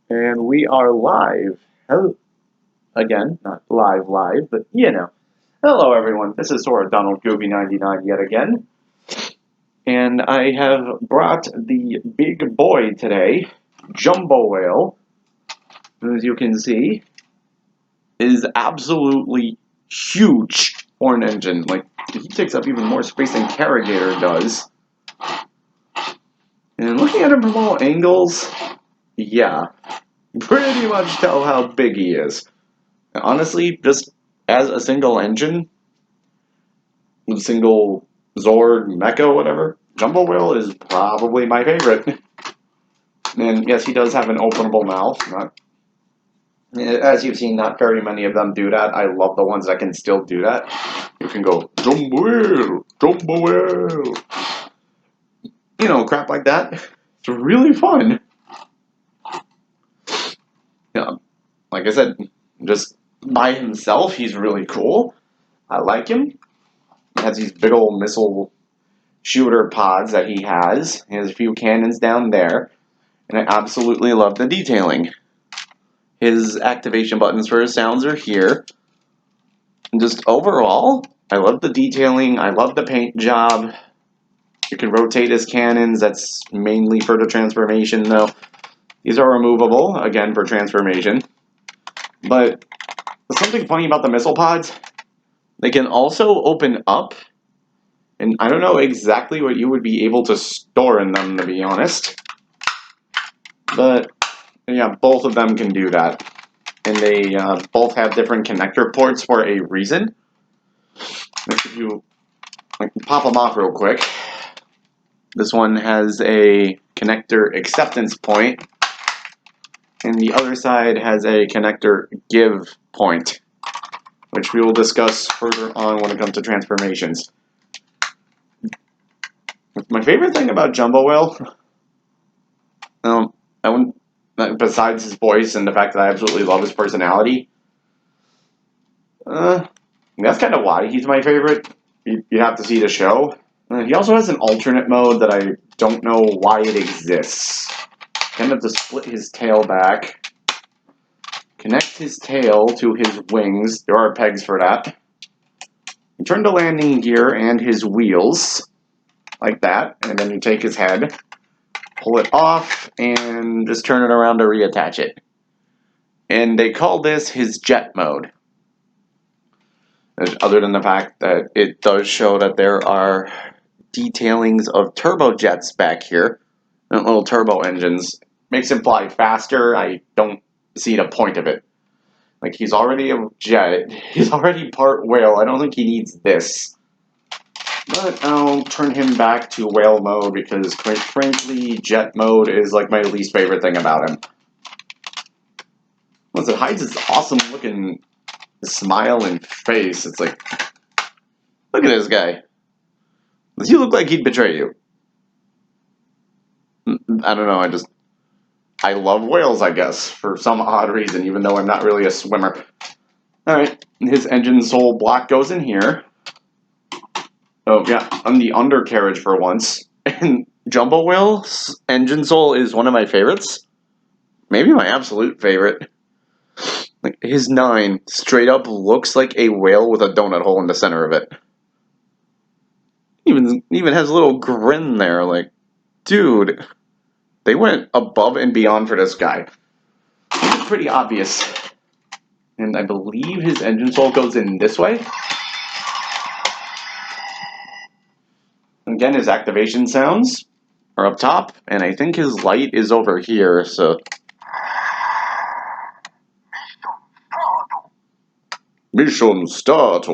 And we are live. Hello. Again, not live, but you know. Hello, everyone. This is Sora Donald Goofy 99 yet again. And I have brought the big boy today, Jumbowhale, who, as you can see, is absolutely huge for an engine. Like, he takes up even more space than Kyoretsu-Oh does. And looking at him from all angles, yeah, pretty much tell how big he is. Honestly, just as a single engine, a single Zord, Mecha, whatever, Jumbowhale is probably my favorite. And yes, he does have an openable mouth. As you've seen, not very many of them do that. I love the ones that can still do that. You can go, Jumbowhale, Jumbowhale. You know, crap like that. It's really fun. Yeah, like I said, just by himself, he's really cool. I like him. He has these big old missile shooter pods that he has. He has a few cannons down there. And I absolutely love the detailing. His activation buttons for his sounds are here. And just overall, I love the detailing. I love the paint job. You can rotate his cannons. That's mainly for the transformation, though. These are removable, again, for transformation. But something funny about the missile pods, they can also open up. And I don't know exactly what you would be able to store in them, to be honest. But, yeah, both of them can do that. And they both have different connector ports for a reason. If you pop them off real quick, this one has a connector acceptance point, and the other side has a connector give point, which we will discuss further on when it comes to transformations. My favorite thing about Jumbowhale, I wouldn't, besides his voice and the fact that I absolutely love his personality, that's kind of why he's my favorite. You have to see the show. He also has an alternate mode that I don't know why it exists. Kind of to split his tail back, connect his tail to his wings. There are pegs for that. Turn the landing gear and his wheels, like that, and then you take his head, pull it off, and just turn it around to reattach it. And they call this his jet mode. Other than the fact that it does show that there are detailings of turbojets back here, little turbo engines, makes him fly faster. I don't see the point of it. Like, he's already a jet, he's already part whale, I don't think he needs this. But I'll turn him back to whale mode because, quite frankly, jet mode is like my least favorite thing about him. Once it hides his awesome looking smile and face, it's like, look at this guy. Does he look like he'd betray you? I don't know, I love whales, I guess, for some odd reason, even though I'm not really a swimmer. Alright, his engine soul block goes in here. Oh, yeah, on the undercarriage for once. And Jumbowhale's engine soul is one of my favorites. Maybe my absolute favorite. Like, his 9 straight up looks like a whale with a donut hole in the center of it. Even has a little grin there, like, dude, they went above and beyond for this guy. It's pretty obvious. And I believe his engine soul goes in this way. Again, his activation sounds are up top, and I think his light is over here, so... Mission start.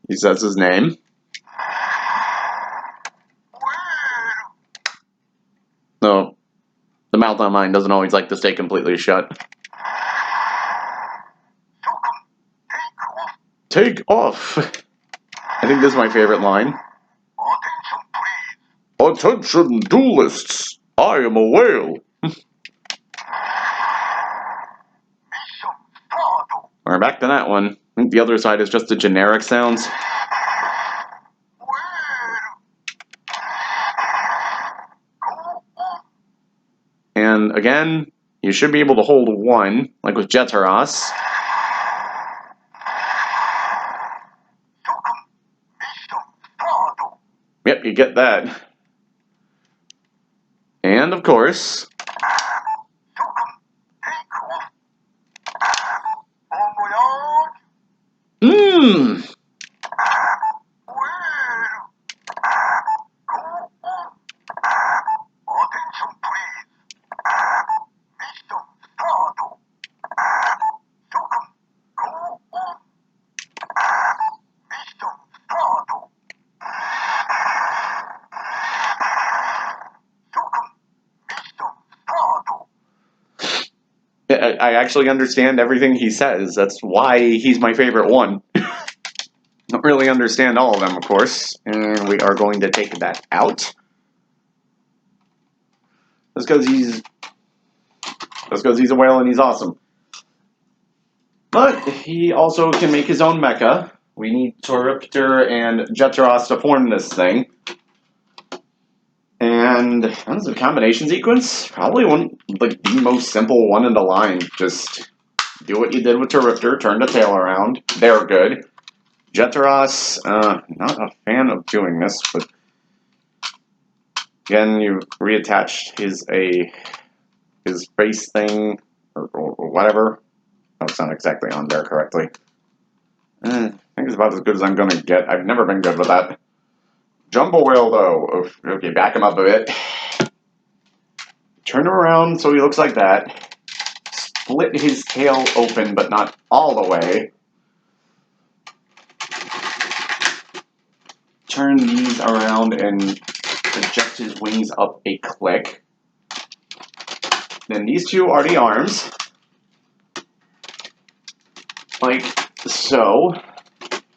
He says his name. No, the mouth on mine doesn't always like to stay completely shut. Take off! I think this is my favorite line. Attention duelists! I am a whale! We're back to that one. I think the other side is just the generic sounds. And again, you should be able to hold one, like with Jetaros. Yep, you get that. And of course... Mmm! I actually understand everything he says. That's why he's my favorite one. Don't really understand all of them, of course. And we are going to take that out. That's because he's a whale and he's awesome. But he also can make his own mecha. We need Kyoretsu-Oh and Jetaros to form this thing. And that's a combination sequence. Probably the most simple one in the line. Just do what you did with Kyoretsu-Oh, turn the tail around. They're good. Jetaros, not a fan of doing this, but again, you reattached his face thing or whatever. Oh, it's not exactly on there correctly. I think it's about as good as I'm gonna get. I've never been good with that. Jumbowhale, though. Okay, back him up a bit. Turn him around so he looks like that. Split his tail open, but not all the way. Turn these around and adjust his wings up a click. Then these two are the arms. Like so.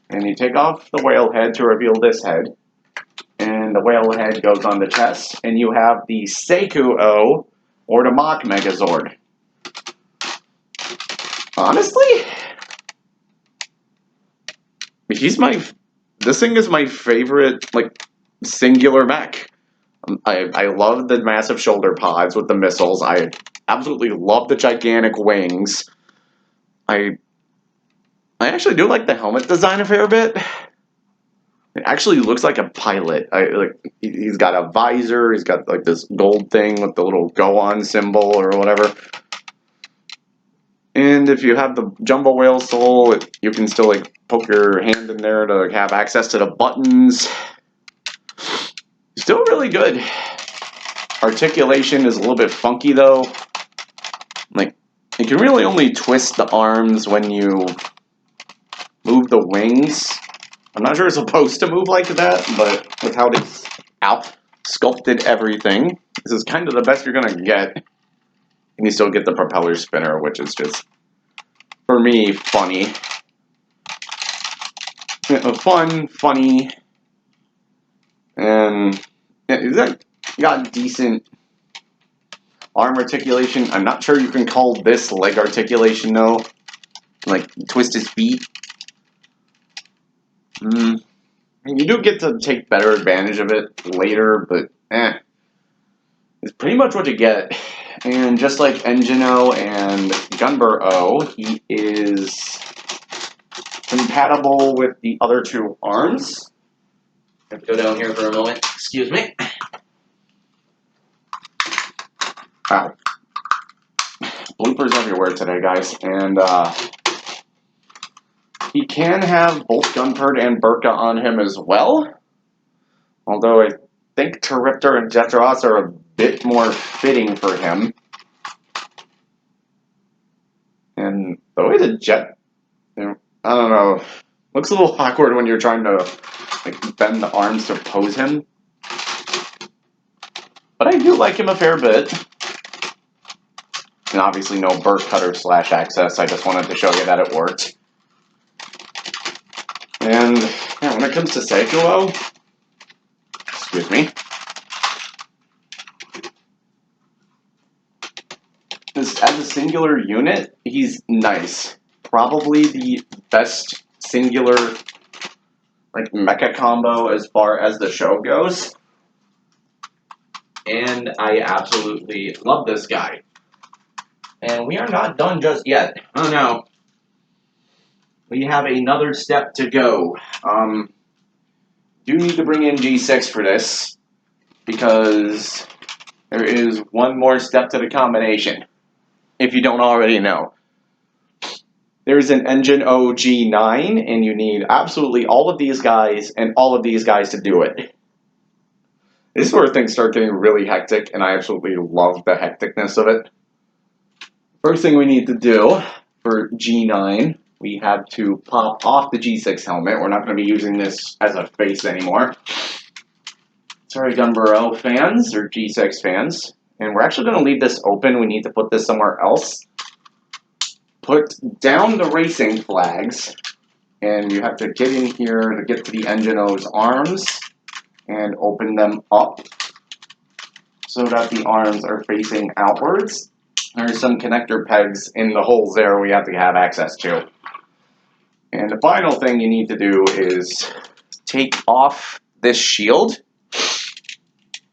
And you take off the whale head to reveal this head. And the whale head goes on the chest. And you have the Seku-Oh, or the Mock Megazord. Honestly, this thing is my favorite, like, singular mech. I love the massive shoulder pods with the missiles. I absolutely love the gigantic wings. I actually do like the helmet design a fair bit. It actually looks like a pilot. He's got a visor. He's got like this gold thing with the little Go-On symbol or whatever. And if you have the Jumbowhale soul, you can still like poke your hand in there to have access to the buttons. Still really good. Articulation is a little bit funky though. Like, you can really only twist the arms when you move the wings. I'm not sure it's supposed to move like that, but with how they sculpted everything, this is kind of the best you're gonna get. And you still get the propeller spinner, which is just, for me, funny. Fun, funny, and yeah, got decent arm articulation. I'm not sure you can call this leg articulation though. Like, twist his feet. You do get to take better advantage of it later, but it's pretty much what you get. And just like Engine-Oh and Jumbowhale, he is compatible with the other two arms. I have to go down here for a moment. Excuse me. Wow. Bloopers everywhere today, guys. And he can have both Gunpert and Burka on him as well. Although I think Kyoretsu-Oh and Jetaros are a bit more fitting for him. And the way the jet, I don't know, looks a little awkward when you're trying to like bend the arms to pose him. But I do like him a fair bit. And obviously no burr cutter / access. I just wanted to show you that it worked. And yeah, when it comes to Seku-Oh, excuse me, as a singular unit, he's nice. Probably the best singular like mecha combo as far as the show goes. And I absolutely love this guy. And we are not done just yet. Oh no. We have another step to go. Do need to bring in G6 for this, because there is one more step to the combination, if you don't already know. There's an engine OG9, and you need absolutely all of these guys and all of these guys to do it. This is where things start getting really hectic, and I absolutely love the hecticness of it. First thing we need to do for G9, we have to pop off the G6 helmet. We're not going to be using this as a face anymore. Sorry, Jumbowhale fans, or G6 fans. And we're actually going to leave this open. We need to put this somewhere else. Put down the racing flags, and you have to get in here to get to the Engine O's arms and open them up so that the arms are facing outwards. There's some connector pegs in the holes there we have to have access to. And the final thing you need to do is take off this shield.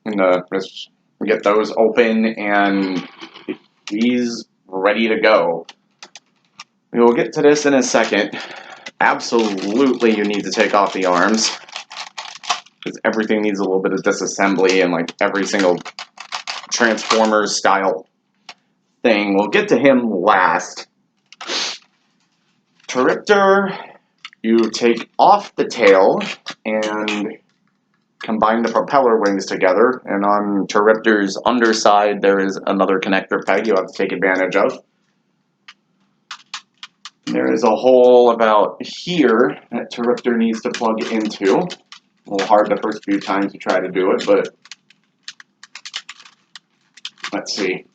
And just get those open, and he's ready to go. We will get to this in a second. Absolutely, you need to take off the arms, because everything needs a little bit of disassembly, and like every single Transformers style thing. We'll get to him last. Kyoretsu-Oh, you take off the tail and combine the propeller wings together, and on Kyoretsu-Oh's underside there is another connector peg you have to take advantage of. There is a hole about here that Kyoretsu-Oh needs to plug into. A little hard the first few times you try to do it, but let's see.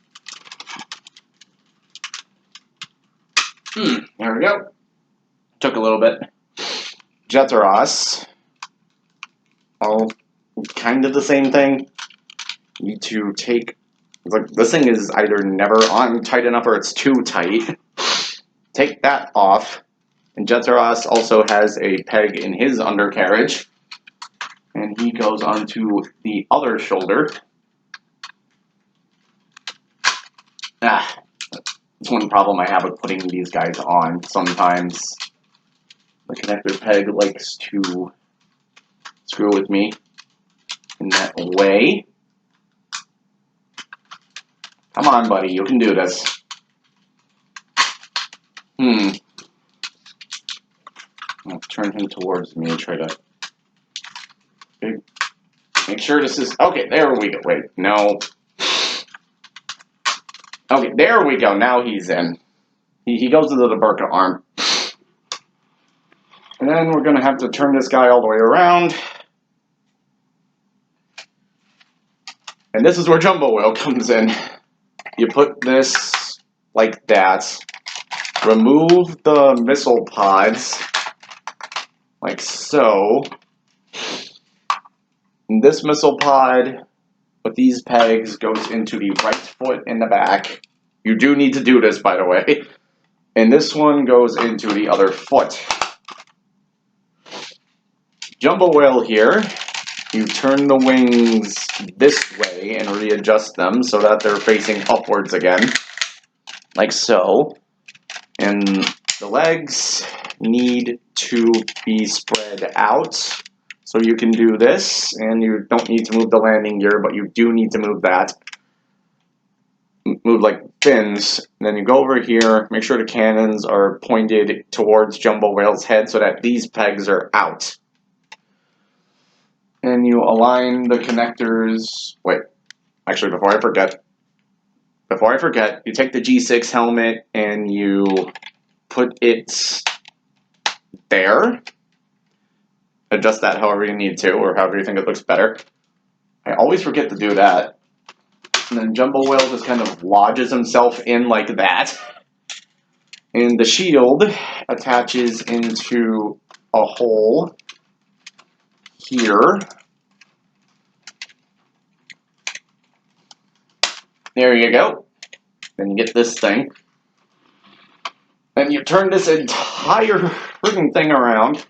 There we go. Took a little bit. Jeteros. All kind of the same thing. You need to take, like, this thing is either never on tight enough or it's too tight. Take that off. And Jeteros also has a peg in his undercarriage, and he goes onto the other shoulder. That's one problem I have with putting these guys on. Sometimes the connector peg likes to screw with me in that way. Come on, buddy, you can do this. I'll turn him towards me and try to make sure this is... Okay, there we go. Wait, no. Okay, there we go. Now he's in. He goes into the Burka arm. And then we're going to have to turn this guy all the way around. And this is where Jumbowhale comes in. You put this like that. Remove the missile pods, like so. And this missile pod with these pegs goes into the right foot in the back. You do need to do this, by the way. And this one goes into the other foot. Jumbowhale here, you turn the wings this way and readjust them so that they're facing upwards again, like so. And the legs need to be spread out, so you can do this, and you don't need to move the landing gear, but you do need to move that. Move like fins, and then you go over here, make sure the cannons are pointed towards Jumbowhale's head so that these pegs are out. And you align the connectors. Wait, actually, before I forget, you take the G6 helmet and you put it there. Adjust that however you need to, or however you think it looks better. I always forget to do that. And then Jumbowhale just kind of lodges himself in like that. And the shield attaches into a hole here. There you go. Then you get this thing. Then you turn this entire freaking thing around.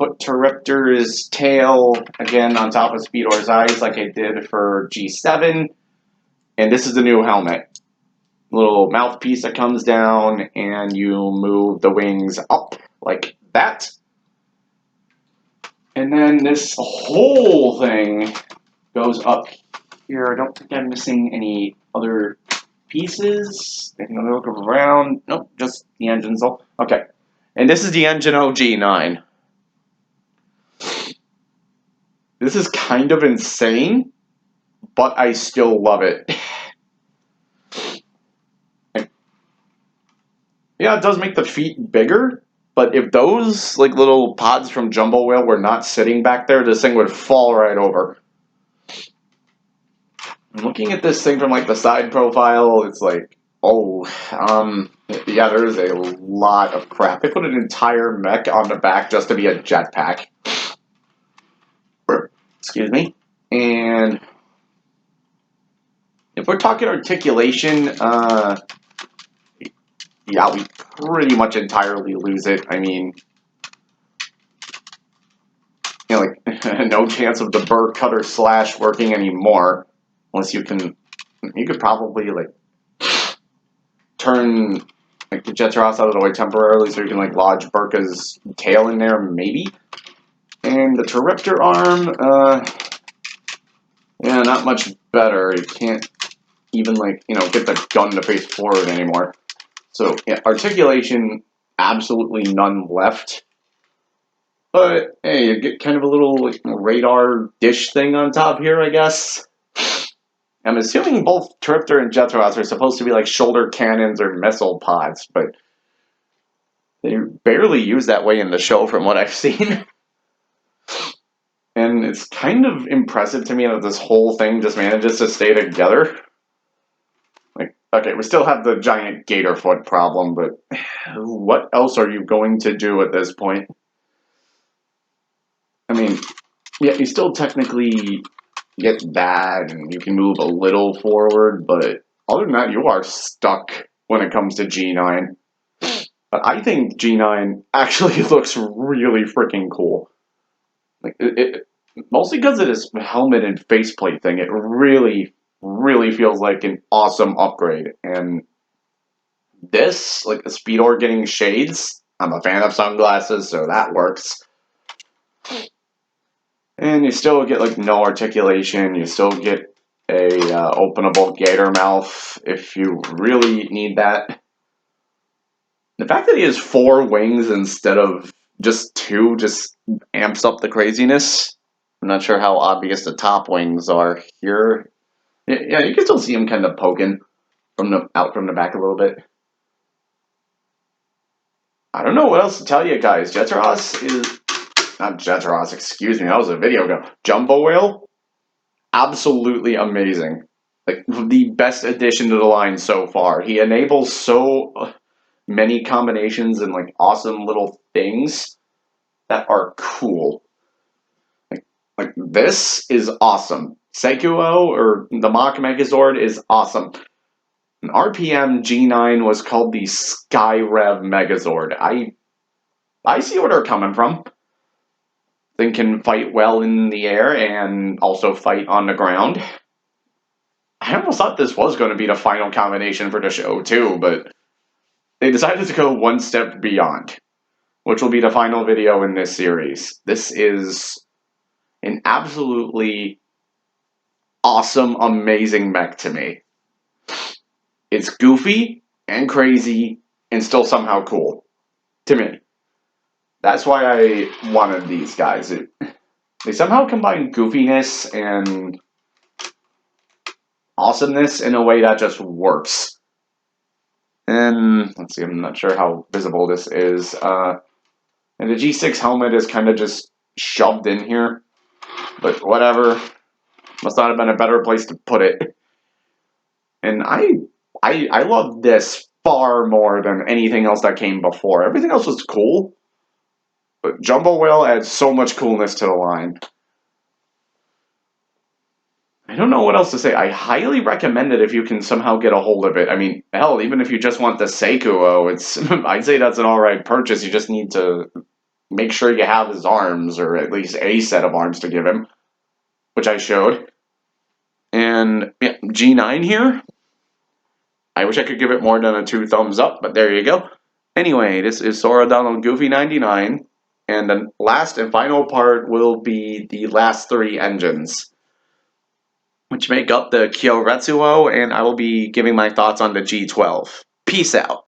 put Turiptor's tail again on top of Speedor's eyes like I did for G7. And this is the new helmet. Little mouthpiece that comes down and you move the wings up like that. And then this whole thing goes up here. I don't think I'm missing any other pieces. Taking a look around. Nope, just the engines. Okay. And this is the Jumbowhale G9. This is kind of insane, but I still love it. Yeah, it does make the feet bigger, but if those like little pods from Jumbowhale were not sitting back there, this thing would fall right over. Looking at this thing from like the side profile, it's like, oh, yeah, there's a lot of crap. They put an entire mech on the back just to be a jetpack. Excuse me. And if we're talking articulation, yeah, we pretty much entirely lose it. I mean, you know, like, no chance of the burr cutter slash working anymore. Unless you could probably, like, turn, like, the Jetteros out of the way temporarily so you can, like, lodge Burka's tail in there, maybe. And the Turiptor arm, yeah, not much better. You can't even, like, you know, get the gun to face forward anymore. So, yeah, articulation, absolutely none left. But, hey, you get kind of a little, like, radar dish thing on top here, I guess. I'm assuming both Turiptor and Jetteros are supposed to be like shoulder cannons or missile pods, but they barely use that way in the show from what I've seen. And it's kind of impressive to me that this whole thing just manages to stay together. Like, okay, we still have the giant gator foot problem, but what else are you going to do at this point? I mean, yeah, you still technically get that, and you can move a little forward, but other than that, you are stuck when it comes to G9. But I think G9 actually looks really freaking cool. Like mostly because of this helmet and faceplate thing, it really, really feels like an awesome upgrade. And this, like the Speedor getting shades, I'm a fan of sunglasses, so that works. And you still get like no articulation. You still get a openable gator mouth if you really need that. The fact that he has 4 wings instead of just 2 just amps up the craziness. I'm not sure how obvious the top wings are here. Yeah, you can still see him kind of poking from out from the back a little bit. I don't know what else to tell you guys. Jetteros is not Jetteros. Excuse me, that was a video ago. Jumbowhale, absolutely amazing. Like the best addition to the line so far. He enables so many combinations and like awesome little things that are cool. Like this is awesome. Kyoretsu-Oh or the Mach Megazord is awesome. An RPM G9 was called the Skyrev Megazord. I see where they're coming from. Thing can fight well in the air and also fight on the ground. I almost thought this was going to be the final combination for the show too, but they decided to go one step beyond, which will be the final video in this series. This is an absolutely awesome, amazing mech to me. It's goofy and crazy and still somehow cool to me. That's why I wanted these guys. They somehow combine goofiness and awesomeness in a way that just works. And let's see, I'm not sure how visible this is. And the G6 helmet is kind of just shoved in here, but whatever. Must not have been a better place to put it. And I love this far more than anything else that came before. Everything else was cool, but Jumbowhale adds so much coolness to the line. I don't know what else to say. I highly recommend it if you can somehow get a hold of it. I mean, hell, even if you just want the Kyoretsu-Oh, it's I'd say that's an alright purchase. You just need to make sure you have his arms, or at least a set of arms to give him, which I showed. And yeah, G9 here. I wish I could give it more than a 2 thumbs up, but there you go. Anyway, this is Sora Donald Goofy 99, and the last and final part will be the last 3 engines, which make up the Kyoretsu-Oh, and I will be giving my thoughts on the G12. Peace out.